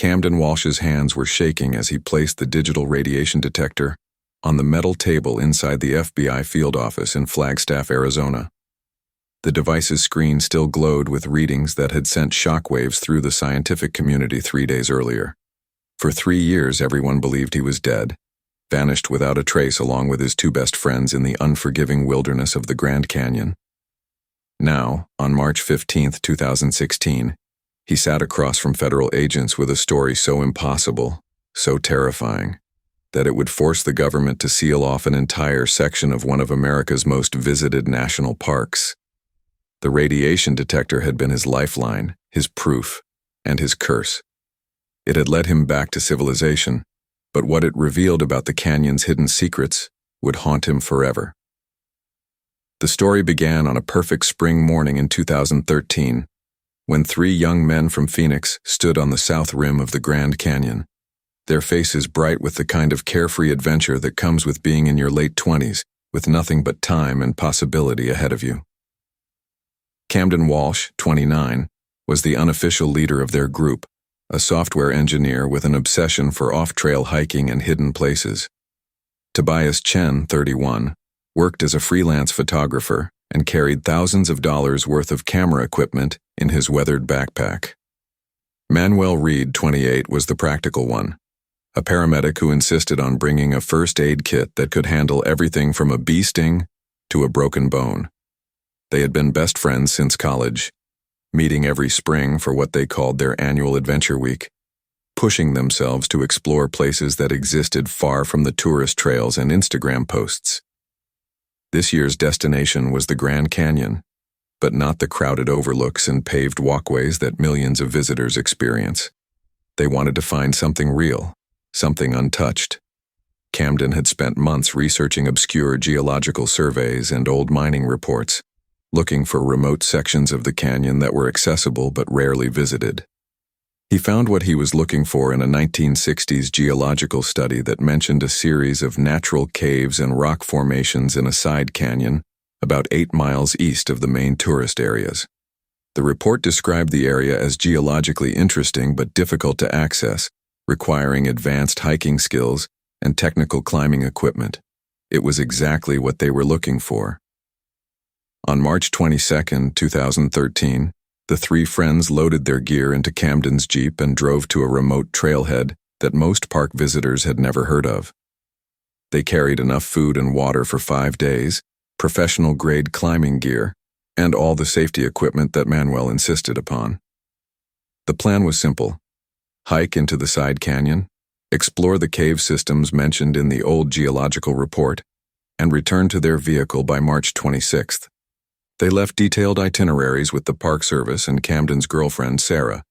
Camden Walsh's hands were shaking as he placed the digital radiation detector on the metal table inside the FBI field office in Flagstaff, Arizona. The device's screen still glowed with readings that had sent shockwaves through the scientific community 3 days earlier. For 3 years, everyone believed he was dead, vanished without a trace along with his 2 best friends in the unforgiving wilderness of the Grand Canyon. Now, on March 15, 2016, he sat across from federal agents with a story so impossible, so terrifying, that it would force the government to seal off an entire section of one of America's most visited national parks. The radiation detector had been his lifeline, his proof, and his curse. It had led him back to civilization, but what it revealed about the canyon's hidden secrets would haunt him forever. The story began on a perfect spring morning in 2013, when 3 young men from Phoenix stood on the south rim of the Grand Canyon, their faces bright with the kind of carefree adventure that comes with being in your late 20s, with nothing but time and possibility ahead of you. Camden Walsh, 29, was the unofficial leader of their group, a software engineer with an obsession for off-trail hiking and hidden places. Tobias Chen, 31, worked as a freelance photographer and carried thousands of dollars worth of camera equipment in his weathered backpack. Manuel Reed, 28, was the practical one, a paramedic who insisted on bringing a first aid kit that could handle everything from a bee sting to a broken bone. They had been best friends since college, meeting every spring for what they called their annual adventure week, pushing themselves to explore places that existed far from the tourist trails and Instagram posts. This year's destination was the Grand Canyon, but not the crowded overlooks and paved walkways that millions of visitors experience. They wanted to find something real, something untouched. Camden had spent months researching obscure geological surveys and old mining reports, looking for remote sections of the canyon that were accessible but rarely visited. He found what he was looking for in a 1960s geological study that mentioned a series of natural caves and rock formations in a side canyon about 8 miles east of the main tourist areas. The report described the area as geologically interesting but difficult to access, requiring advanced hiking skills and technical climbing equipment. It was exactly what they were looking for. On March 22, 2013, the 3 friends loaded their gear into Camden's Jeep and drove to a remote trailhead that most park visitors had never heard of. They carried enough food and water for 5 days, professional-grade climbing gear, and all the safety equipment that Manuel insisted upon. The plan was simple: hike into the side canyon, explore the cave systems mentioned in the old geological report, and return to their vehicle by March 26th. They left detailed itineraries with the Park Service and Camden's girlfriend, Sarah,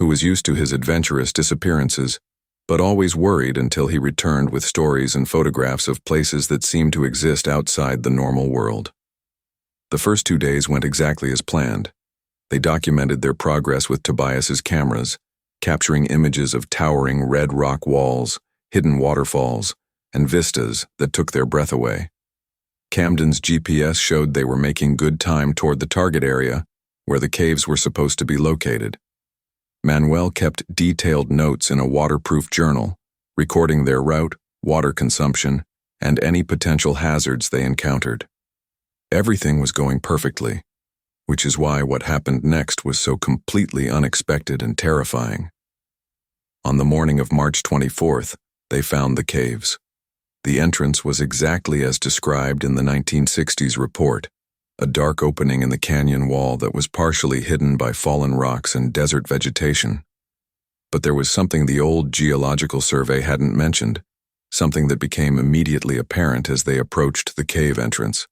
who was used to his adventurous disappearances, but always worried until he returned with stories and photographs of places that seemed to exist outside the normal world. The first 2 days went exactly as planned. They documented their progress with Tobias's cameras, capturing images of towering red rock walls, hidden waterfalls, and vistas that took their breath away. Camden's GPS showed they were making good time toward the target area, where the caves were supposed to be located. Manuel kept detailed notes in a waterproof journal, recording their route, water consumption, and any potential hazards they encountered. Everything was going perfectly, which is why what happened next was so completely unexpected and terrifying. On the morning of March 24th, they found the caves. The entrance was exactly as described in the 1960s report, a dark opening in the canyon wall that was partially hidden by fallen rocks and desert vegetation. But there was something the old geological survey hadn't mentioned, something that became immediately apparent as they approached the cave entrance.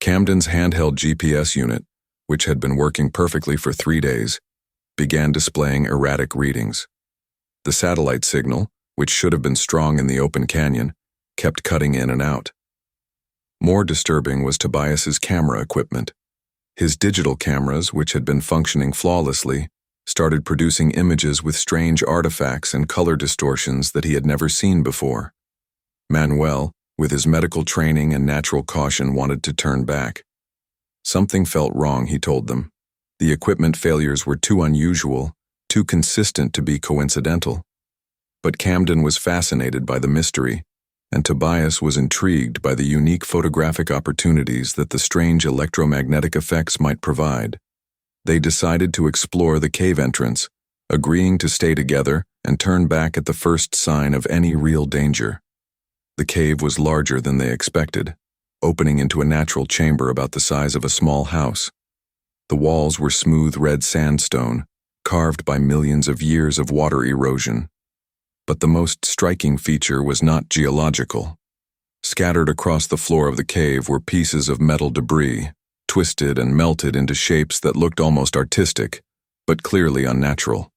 Camden's handheld GPS unit, which had been working perfectly for 3 days, began displaying erratic readings. The satellite signal, which should have been strong in the open canyon, kept cutting in and out. More disturbing was Tobias's camera equipment. His digital cameras, which had been functioning flawlessly, started producing images with strange artifacts and color distortions that he had never seen before. Manuel, with his medical training and natural caution, wanted to turn back. Something felt wrong, he told them. The equipment failures were too unusual, too consistent to be coincidental. But Camden was fascinated by the mystery, and Tobias was intrigued by the unique photographic opportunities that the strange electromagnetic effects might provide. They decided to explore the cave entrance, agreeing to stay together and turn back at the first sign of any real danger. The cave was larger than they expected, opening into a natural chamber about the size of a small house. The walls were smooth red sandstone, carved by millions of years of water erosion. But the most striking feature was not geological. Scattered across the floor of the cave were pieces of metal debris, twisted and melted into shapes that looked almost artistic, but clearly unnatural.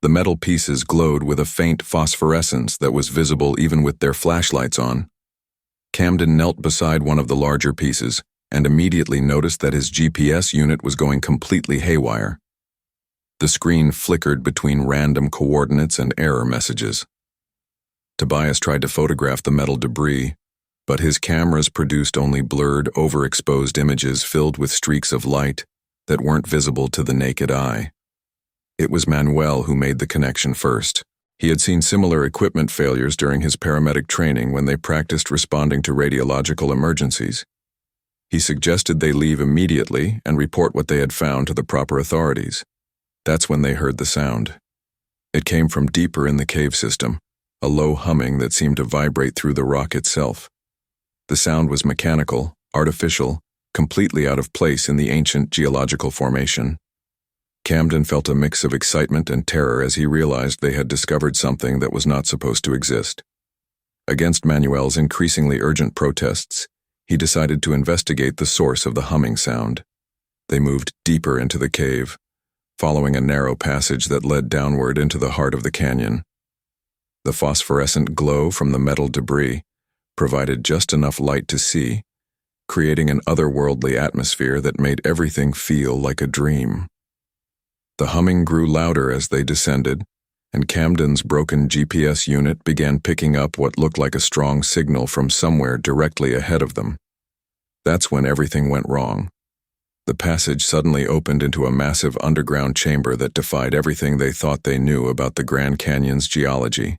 The metal pieces glowed with a faint phosphorescence that was visible even with their flashlights on. Camden knelt beside one of the larger pieces and immediately noticed that his GPS unit was going completely haywire. The screen flickered between random coordinates and error messages. Tobias tried to photograph the metal debris, but his cameras produced only blurred, overexposed images filled with streaks of light that weren't visible to the naked eye. It was Manuel who made the connection first. He had seen similar equipment failures during his paramedic training when they practiced responding to radiological emergencies. He suggested they leave immediately and report what they had found to the proper authorities. That's when they heard the sound. It came from deeper in the cave system, a low humming that seemed to vibrate through the rock itself. The sound was mechanical, artificial, completely out of place in the ancient geological formation. Camden felt a mix of excitement and terror as he realized they had discovered something that was not supposed to exist. Against Manuel's increasingly urgent protests, he decided to investigate the source of the humming sound. They moved deeper into the cave, following a narrow passage that led downward into the heart of the canyon. The phosphorescent glow from the metal debris provided just enough light to see, creating an otherworldly atmosphere that made everything feel like a dream. The humming grew louder as they descended, and Camden's broken GPS unit began picking up what looked like a strong signal from somewhere directly ahead of them. That's when everything went wrong. The passage suddenly opened into a massive underground chamber that defied everything they thought they knew about the Grand Canyon's geology.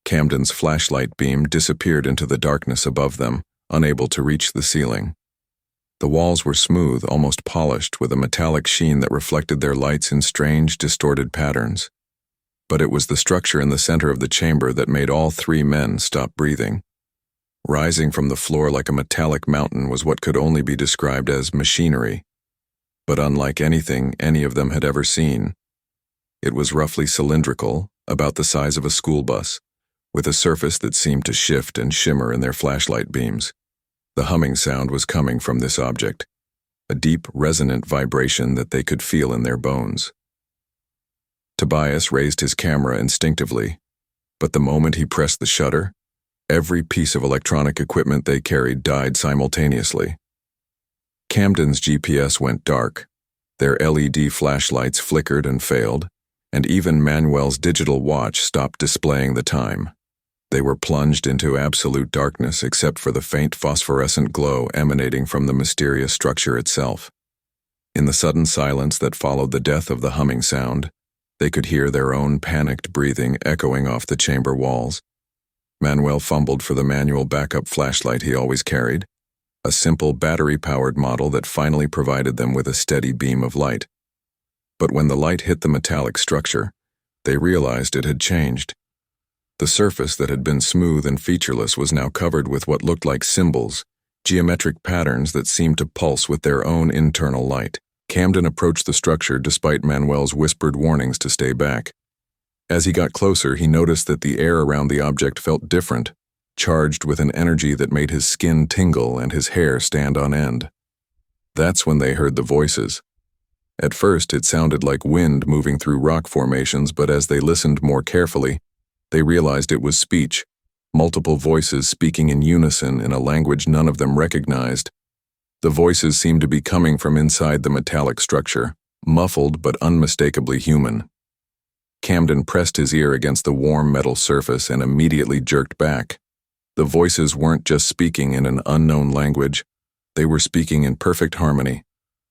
Camden's flashlight beam disappeared into the darkness above them, unable to reach the ceiling. The walls were smooth, almost polished, with a metallic sheen that reflected their lights in strange, distorted patterns. But it was the structure in the center of the chamber that made all three men stop breathing. Rising from the floor like a metallic mountain was what could only be described as machinery, but unlike anything any of them had ever seen. It was roughly cylindrical, about the size of a school bus, with a surface that seemed to shift and shimmer in their flashlight beams. The humming sound was coming from this object, a deep, resonant vibration that they could feel in their bones. Tobias raised his camera instinctively, but the moment he pressed the shutter, every piece of electronic equipment they carried died simultaneously. Camden's GPS went dark, their LED flashlights flickered and failed, and even Manuel's digital watch stopped displaying the time. They were plunged into absolute darkness except for the faint phosphorescent glow emanating from the mysterious structure itself. In the sudden silence that followed the death of the humming sound, they could hear their own panicked breathing echoing off the chamber walls. Manuel fumbled for the manual backup flashlight he always carried, a simple battery-powered model that finally provided them with a steady beam of light. But when the light hit the metallic structure, they realized it had changed. The surface that had been smooth and featureless was now covered with what looked like symbols, geometric patterns that seemed to pulse with their own internal light. Camden approached the structure despite Manuel's whispered warnings to stay back. As he got closer, he noticed that the air around the object felt different, charged with an energy that made his skin tingle and his hair stand on end. That's when they heard the voices. At first, it sounded like wind moving through rock formations, but as they listened more carefully, they realized it was speech, multiple voices speaking in unison in a language none of them recognized. The voices seemed to be coming from inside the metallic structure, muffled but unmistakably human. Camden pressed his ear against the warm metal surface and immediately jerked back. The voices weren't just speaking in an unknown language, they were speaking in perfect harmony,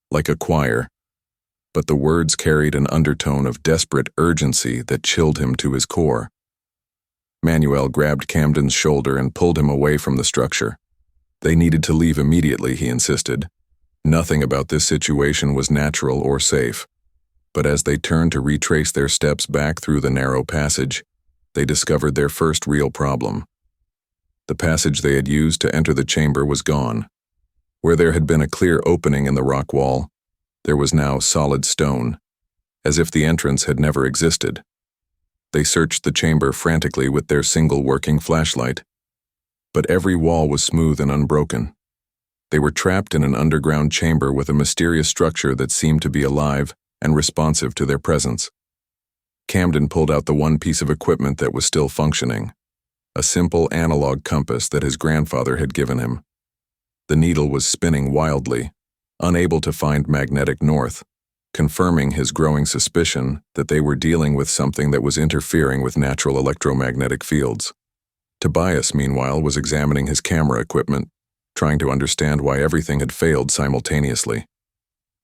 like a choir. but the words carried an undertone of desperate urgency that chilled him to his core. Manuel grabbed Camden's shoulder and pulled him away from the structure. They needed to leave immediately, he insisted. Nothing about this situation was natural or safe. But as they turned to retrace their steps back through the narrow passage, they discovered their first real problem. The passage they had used to enter the chamber was gone. Where there had been a clear opening in the rock wall, there was now solid stone, as if the entrance had never existed. They searched the chamber frantically with their single working flashlight, but every wall was smooth and unbroken. They were trapped in an underground chamber with a mysterious structure that seemed to be alive and responsive to their presence. Camden pulled out the one piece of equipment that was still functioning, a simple analog compass that his grandfather had given him. The needle was spinning wildly, unable to find magnetic north, confirming his growing suspicion that they were dealing with something that was interfering with natural electromagnetic fields. Tobias, meanwhile, was examining his camera equipment, trying to understand why everything had failed simultaneously.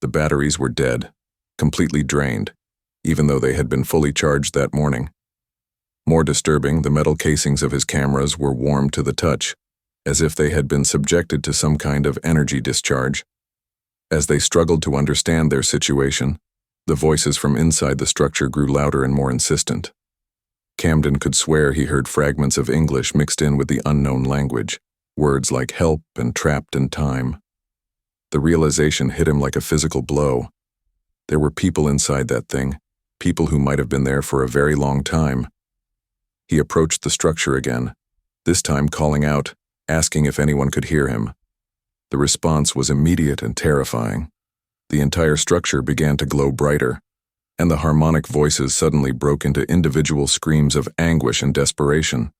The batteries were dead, completely drained, even though they had been fully charged that morning. More disturbing, the metal casings of his cameras were warm to the touch, as if they had been subjected to some kind of energy discharge. As they struggled to understand their situation, the voices from inside the structure grew louder and more insistent. Camden could swear he heard fragments of English mixed in with the unknown language, words like help and trapped in time. The realization hit him like a physical blow. There were people inside that thing, people who might have been there for a very long time. He approached the structure again, this time calling out, asking if anyone could hear him. The response was immediate and terrifying. The entire structure began to glow brighter, and the harmonic voices suddenly broke into individual screams of anguish and desperation.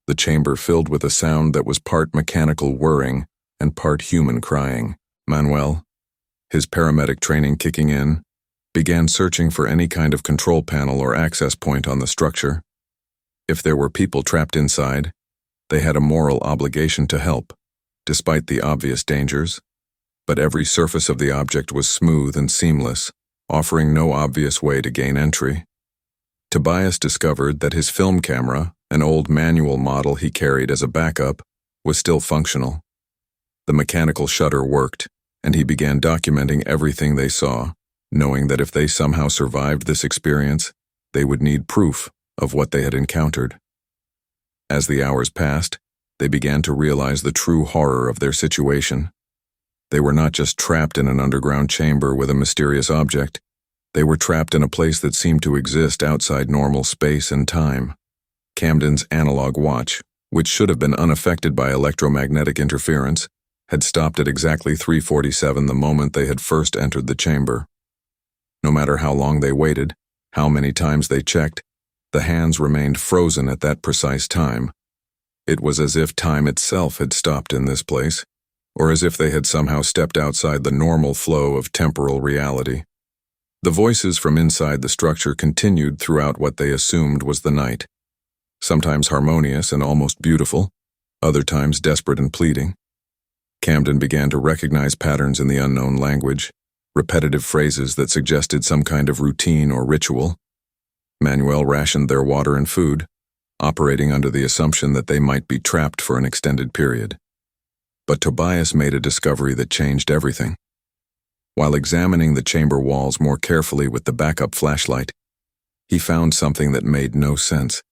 The chamber filled with a sound that was part mechanical whirring and part human crying. Manuel, his paramedic training kicking in, began searching for any kind of control panel or access point on the structure. If there were people trapped inside, they had a moral obligation to help, despite the obvious dangers. But every surface of the object was smooth and seamless, offering no obvious way to gain entry. Tobias discovered that his film camera, an old manual model he carried as a backup, was still functional. The mechanical shutter worked, and he began documenting everything they saw, knowing that if they somehow survived this experience, they would need proof of what they had encountered. As the hours passed, they began to realize the true horror of their situation. They were not just trapped in an underground chamber with a mysterious object. They were trapped in a place that seemed to exist outside normal space and time. Camden's analog watch, which should have been unaffected by electromagnetic interference, had stopped at exactly 3:47 the moment they had first entered the chamber. No matter how long they waited, how many times they checked, the hands remained frozen at that precise time. It was as if time itself had stopped in this place, or as if they had somehow stepped outside the normal flow of temporal reality. The voices from inside the structure continued throughout what they assumed was the night, sometimes harmonious and almost beautiful, other times desperate and pleading. Camden began to recognize patterns in the unknown language, repetitive phrases that suggested some kind of routine or ritual. Manuel rationed their water and food, operating under the assumption that they might be trapped for an extended period. But Tobias made a discovery that changed everything. While examining the chamber walls more carefully with the backup flashlight, he found something that made no sense.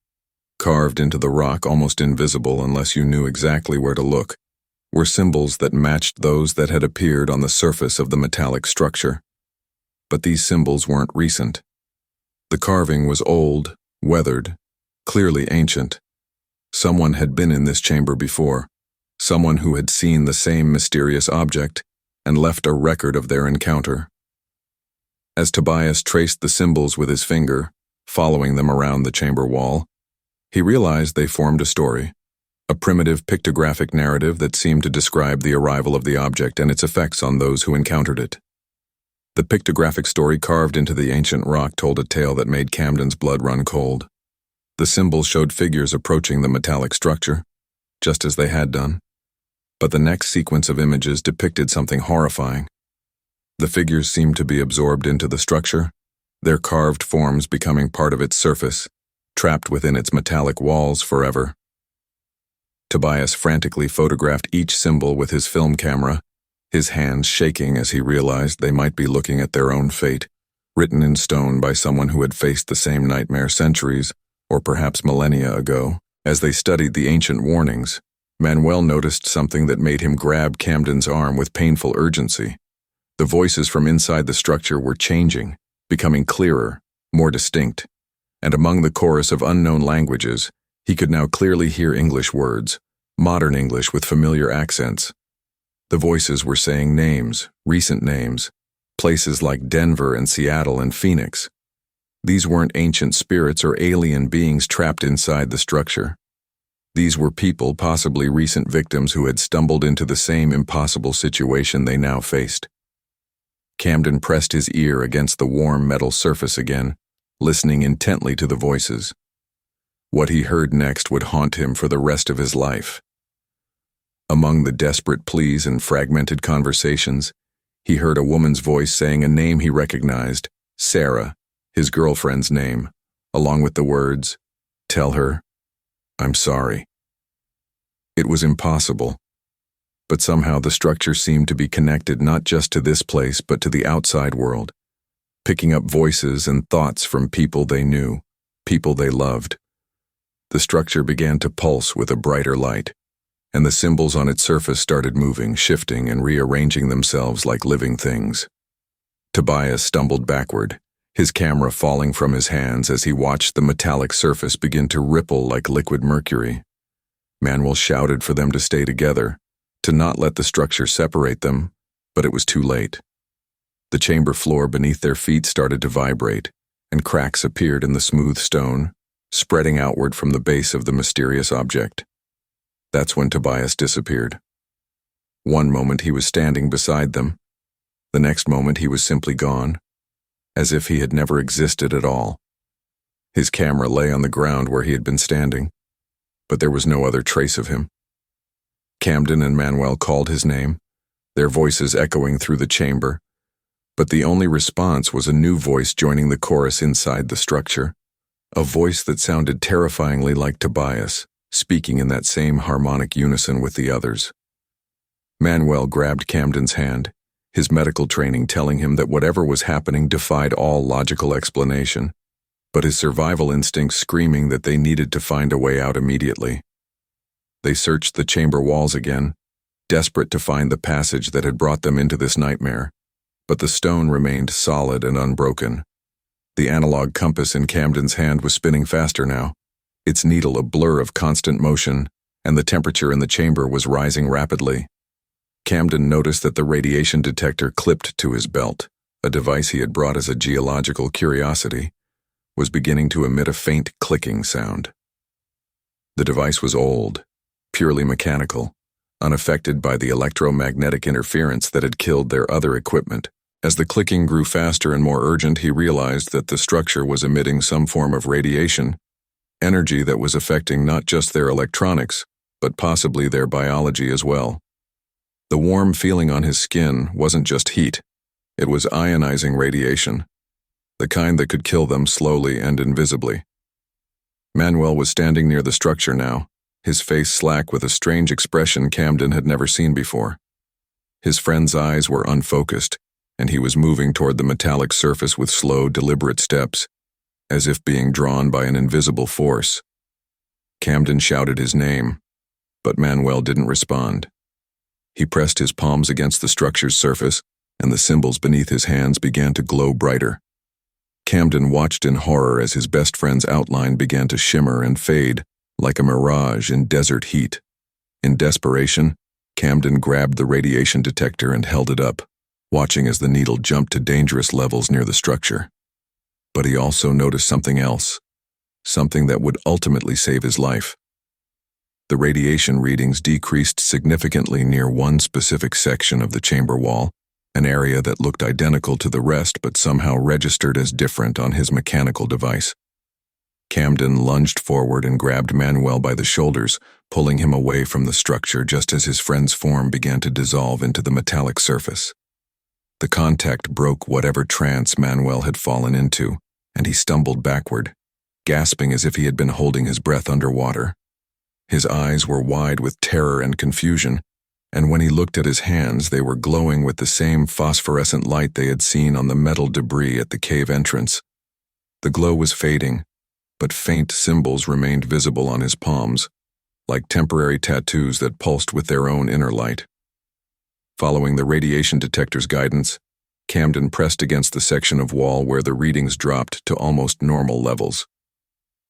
Carved into the rock, almost invisible unless you knew exactly where to look, were symbols that matched those that had appeared on the surface of the metallic structure. But these symbols weren't recent. The carving was old, weathered, clearly ancient. Someone had been in this chamber before, someone who had seen the same mysterious object and left a record of their encounter. As Tobias traced the symbols with his finger, following them around the chamber wall, he realized they formed a story, a primitive pictographic narrative that seemed to describe the arrival of the object and its effects on those who encountered it. The pictographic story carved into the ancient rock told a tale that made Camden's blood run cold. The symbols showed figures approaching the metallic structure, just as they had done. But the next sequence of images depicted something horrifying. The figures seemed to be absorbed into the structure, their carved forms becoming part of its surface, trapped within its metallic walls forever. Tobias frantically photographed each symbol with his film camera, his hands shaking as he realized they might be looking at their own fate, written in stone by someone who had faced the same nightmare centuries, or perhaps millennia ago. As they studied the ancient warnings, Manuel noticed something that made him grab Camden's arm with painful urgency. The voices from inside the structure were changing, becoming clearer, more distinct, and among the chorus of unknown languages, he could now clearly hear English words, modern English with familiar accents. The voices were saying names, recent names, places like Denver and Seattle and Phoenix. These weren't ancient spirits or alien beings trapped inside the structure. These were people, possibly recent victims who had stumbled into the same impossible situation they now faced. Camden pressed his ear against the warm metal surface again, listening intently to the voices. What he heard next would haunt him for the rest of his life. Among the desperate pleas and fragmented conversations, he heard a woman's voice saying a name he recognized, Sarah, his girlfriend's name, along with the words, "Tell her, I'm sorry." It was impossible, but somehow the structure seemed to be connected not just to this place but to the outside world, picking up voices and thoughts from people they knew, people they loved. The structure began to pulse with a brighter light, and the symbols on its surface started moving, shifting, and rearranging themselves like living things. Tobias stumbled backward, his camera falling from his hands as he watched the metallic surface begin to ripple like liquid mercury. Manuel shouted for them to stay together, to not let the structure separate them, but it was too late. The chamber floor beneath their feet started to vibrate, and cracks appeared in the smooth stone, spreading outward from the base of the mysterious object. That's when Tobias disappeared. One moment he was standing beside them. The next moment he was simply gone, as if he had never existed at all. His camera lay on the ground where he had been standing, but there was no other trace of him. Camden and Manuel called his name, their voices echoing through the chamber, but the only response was a new voice joining the chorus inside the structure, a voice that sounded terrifyingly like Tobias, speaking in that same harmonic unison with the others. Manuel grabbed Camden's hand, his medical training telling him that whatever was happening defied all logical explanation, but his survival instincts screaming that they needed to find a way out immediately. They searched the chamber walls again, desperate to find the passage that had brought them into this nightmare, but the stone remained solid and unbroken. The analog compass in Camden's hand was spinning faster now, its needle a blur of constant motion, and the temperature in the chamber was rising rapidly. Camden noticed that the radiation detector clipped to his belt, a device he had brought as a geological curiosity, was beginning to emit a faint clicking sound. The device was old, purely mechanical, unaffected by the electromagnetic interference that had killed their other equipment. As the clicking grew faster and more urgent, he realized that the structure was emitting some form of radiation, energy that was affecting not just their electronics, but possibly their biology as well. The warm feeling on his skin wasn't just heat, it was ionizing radiation, the kind that could kill them slowly and invisibly. Manuel was standing near the structure now, his face slack with a strange expression Camden had never seen before. His friend's eyes were unfocused, and he was moving toward the metallic surface with slow, deliberate steps, as if being drawn by an invisible force. Camden shouted his name, but Manuel didn't respond. He pressed his palms against the structure's surface, and the symbols beneath his hands began to glow brighter. Camden watched in horror as his best friend's outline began to shimmer and fade like a mirage in desert heat. In desperation, Camden grabbed the radiation detector and held it up, watching as the needle jumped to dangerous levels near the structure. But he also noticed something else, something that would ultimately save his life. The radiation readings decreased significantly near one specific section of the chamber wall, an area that looked identical to the rest but somehow registered as different on his mechanical device. Camden lunged forward and grabbed Manuel by the shoulders, pulling him away from the structure just as his friend's form began to dissolve into the metallic surface. The contact broke whatever trance Manuel had fallen into, and he stumbled backward, gasping as if he had been holding his breath underwater. His eyes were wide with terror and confusion, and when he looked at his hands, they were glowing with the same phosphorescent light they had seen on the metal debris at the cave entrance. The glow was fading, but faint symbols remained visible on his palms, like temporary tattoos that pulsed with their own inner light. Following the radiation detector's guidance, Camden pressed against the section of wall where the readings dropped to almost normal levels.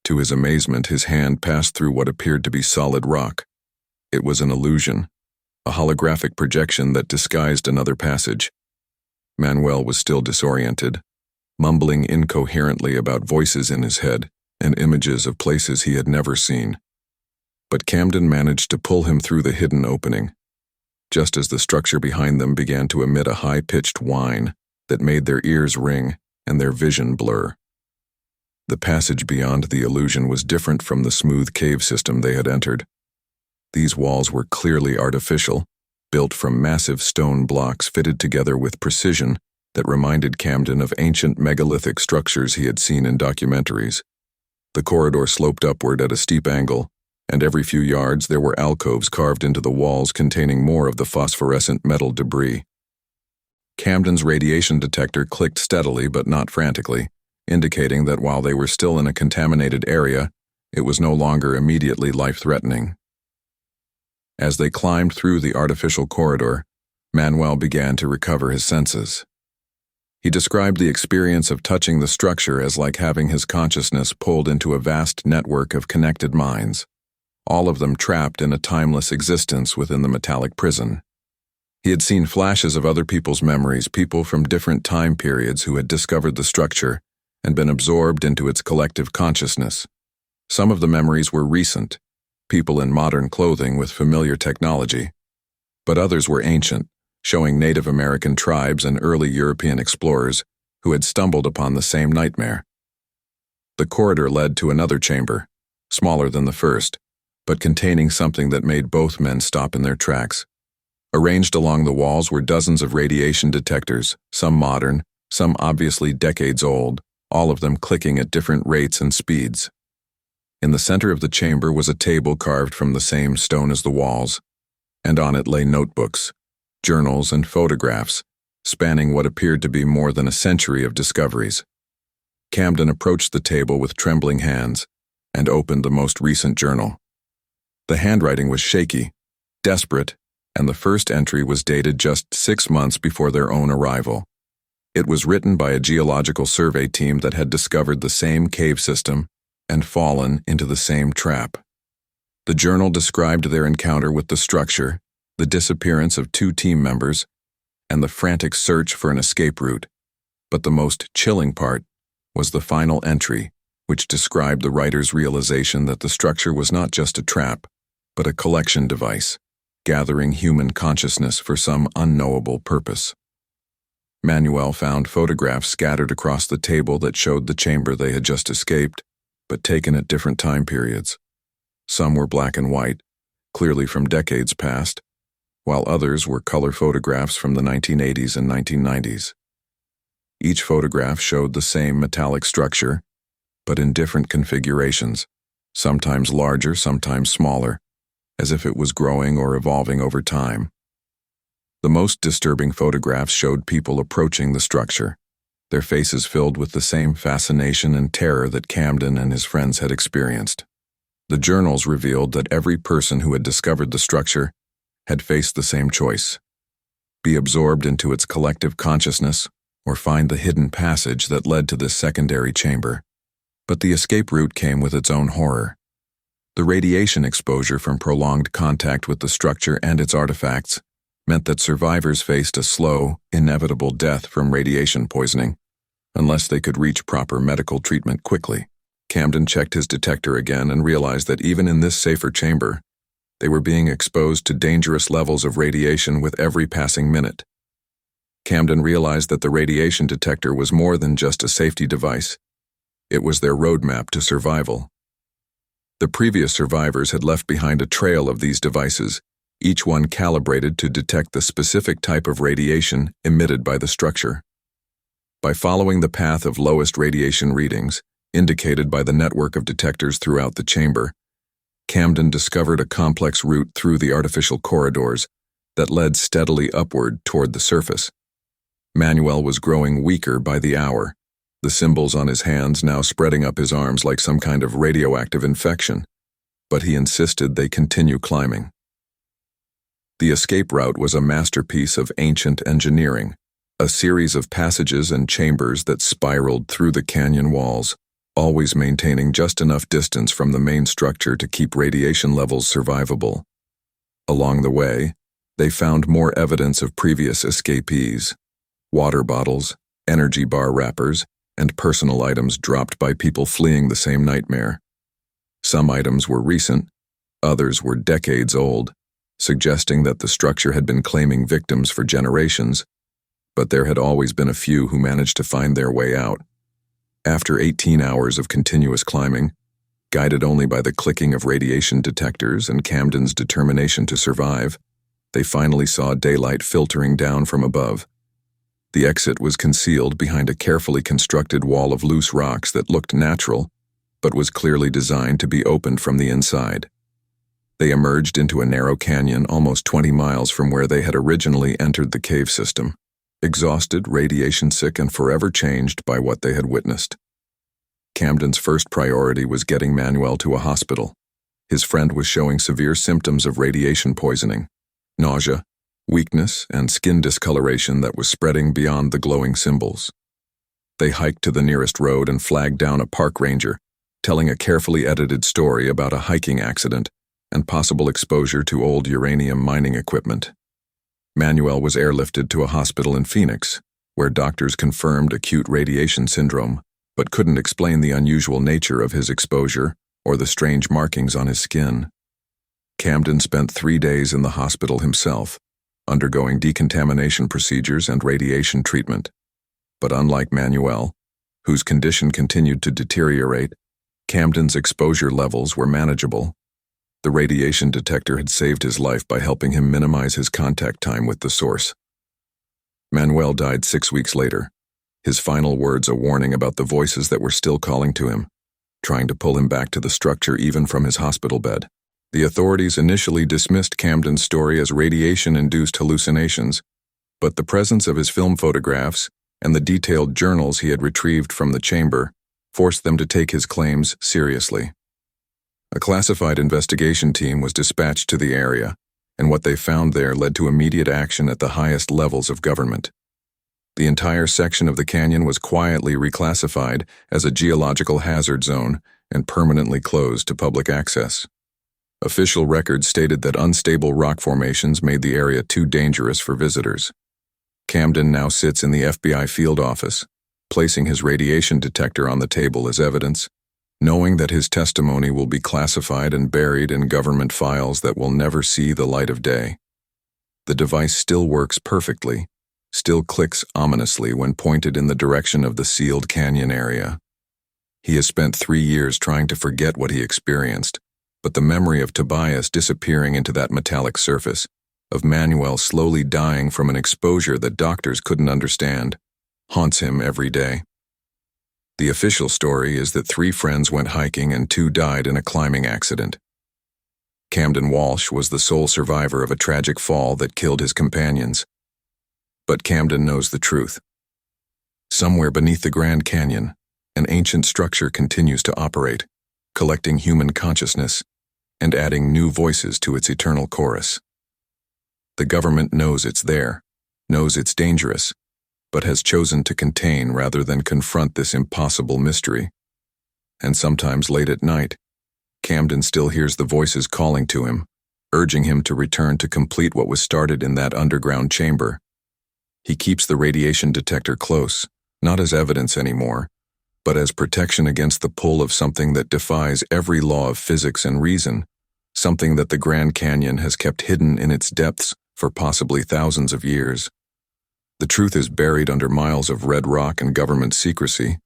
To his amazement, his hand passed through what appeared to be solid rock. It was an illusion, a holographic projection that disguised another passage. Manuel was still disoriented, mumbling incoherently about voices in his head and images of places he had never seen. But Camden managed to pull him through the hidden opening, just as the structure behind them began to emit a high-pitched whine that made their ears ring and their vision blur. The passage beyond the illusion was different from the smooth cave system they had entered. These walls were clearly artificial, built from massive stone blocks fitted together with precision that reminded Camden of ancient megalithic structures he had seen in documentaries. The corridor sloped upward at a steep angle, and every few yards there were alcoves carved into the walls containing more of the phosphorescent metal debris. Camden's radiation detector clicked steadily but not frantically, indicating that while they were still in a contaminated area, it was no longer immediately life-threatening. As they climbed through the artificial corridor, Manuel began to recover his senses. He described the experience of touching the structure as like having his consciousness pulled into a vast network of connected minds, all of them trapped in a timeless existence within the metallic prison. He had seen flashes of other people's memories, people from different time periods who had discovered the structure and been absorbed into its collective consciousness. Some of the memories were recent, people in modern clothing with familiar technology, but others were ancient, showing Native American tribes and early European explorers who had stumbled upon the same nightmare. The corridor led to another chamber, smaller than the first, but containing something that made both men stop in their tracks. Arranged along the walls were dozens of radiation detectors, some modern, some obviously decades old, all of them clicking at different rates and speeds. In the center of the chamber was a table carved from the same stone as the walls, and on it lay notebooks, journals, and photographs, spanning what appeared to be more than a century of discoveries. Camden approached the table with trembling hands and opened the most recent journal. The handwriting was shaky, desperate, and the first entry was dated just 6 months before their own arrival. It was written by a geological survey team that had discovered the same cave system and fallen into the same trap. The journal described their encounter with the structure, the disappearance of 2 team members, and the frantic search for an escape route. But the most chilling part was the final entry, which described the writer's realization that the structure was not just a trap, but a collection device, gathering human consciousness for some unknowable purpose. Manuel found photographs scattered across the table that showed the chamber they had just escaped, but taken at different time periods. Some were black and white, clearly from decades past, while others were color photographs from the 1980s and 1990s. Each photograph showed the same metallic structure, but in different configurations, sometimes larger, sometimes smaller, as if it was growing or evolving over time. The most disturbing photographs showed people approaching the structure, their faces filled with the same fascination and terror that Camden and his friends had experienced. The journals revealed that every person who had discovered the structure had faced the same choice: be absorbed into its collective consciousness or find the hidden passage that led to this secondary chamber. But the escape route came with its own horror. The radiation exposure from prolonged contact with the structure and its artifacts meant that survivors faced a slow, inevitable death from radiation poisoning, unless they could reach proper medical treatment quickly. Camden checked his detector again and realized that even in this safer chamber, they were being exposed to dangerous levels of radiation with every passing minute. Camden realized that the radiation detector was more than just a safety device. It was their roadmap to survival. The previous survivors had left behind a trail of these devices, each one calibrated to detect the specific type of radiation emitted by the structure. By following the path of lowest radiation readings, indicated by the network of detectors throughout the chamber, Camden discovered a complex route through the artificial corridors that led steadily upward toward the surface. Manuel was growing weaker by the hour, the symbols on his hands now spreading up his arms like some kind of radioactive infection, but he insisted they continue climbing. The escape route was a masterpiece of ancient engineering, a series of passages and chambers that spiraled through the canyon walls, always maintaining just enough distance from the main structure to keep radiation levels survivable. Along the way, they found more evidence of previous escapees: water bottles, energy bar wrappers, and personal items dropped by people fleeing the same nightmare. Some items were recent, others were decades old, suggesting that the structure had been claiming victims for generations, but there had always been a few who managed to find their way out. After 18 hours of continuous climbing, guided only by the clicking of radiation detectors and Camden's determination to survive, they finally saw daylight filtering down from above. The exit was concealed behind a carefully constructed wall of loose rocks that looked natural, but was clearly designed to be opened from the inside. They emerged into a narrow canyon almost 20 miles from where they had originally entered the cave system, exhausted, radiation-sick, and forever changed by what they had witnessed. Camden's first priority was getting Manuel to a hospital. His friend was showing severe symptoms of radiation poisoning: nausea, weakness, and skin discoloration that was spreading beyond the glowing symbols. They hiked to the nearest road and flagged down a park ranger, telling a carefully edited story about a hiking accident and possible exposure to old uranium mining equipment. Manuel was airlifted to a hospital in Phoenix, where doctors confirmed acute radiation syndrome, but couldn't explain the unusual nature of his exposure or the strange markings on his skin. Camden spent 3 days in the hospital himself, undergoing decontamination procedures and radiation treatment. But unlike Manuel, whose condition continued to deteriorate, Camden's exposure levels were manageable. The radiation detector had saved his life by helping him minimize his contact time with the source. Manuel died 6 weeks later, his final words a warning about the voices that were still calling to him, trying to pull him back to the structure even from his hospital bed. The authorities initially dismissed Camden's story as radiation-induced hallucinations, but the presence of his film photographs and the detailed journals he had retrieved from the chamber forced them to take his claims seriously. A classified investigation team was dispatched to the area, and what they found there led to immediate action at the highest levels of government. The entire section of the canyon was quietly reclassified as a geological hazard zone and permanently closed to public access. Official records stated that unstable rock formations made the area too dangerous for visitors. Camden now sits in the FBI field office, placing his radiation detector on the table as evidence, knowing that his testimony will be classified and buried in government files that will never see the light of day. The device still works perfectly, still clicks ominously when pointed in the direction of the sealed canyon area. He has spent 3 years trying to forget what he experienced, but the memory of Tobias disappearing into that metallic surface, of Manuel slowly dying from an exposure that doctors couldn't understand, haunts him every day. The official story is that 3 friends went hiking and 2 died in a climbing accident. Camden Walsh was the sole survivor of a tragic fall that killed his companions. But Camden knows the truth. Somewhere beneath the Grand Canyon, an ancient structure continues to operate, collecting human consciousness and adding new voices to its eternal chorus. The government knows it's there, knows it's dangerous, but has chosen to contain rather than confront this impossible mystery. And sometimes late at night, Camden still hears the voices calling to him, urging him to return to complete what was started in that underground chamber. He keeps the radiation detector close, not as evidence anymore, but as protection against the pull of something that defies every law of physics and reason, something that the Grand Canyon has kept hidden in its depths for possibly thousands of years. The truth is buried under miles of red rock and government secrecy,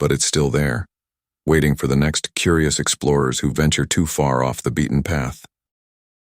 but it's still there, waiting for the next curious explorers who venture too far off the beaten path.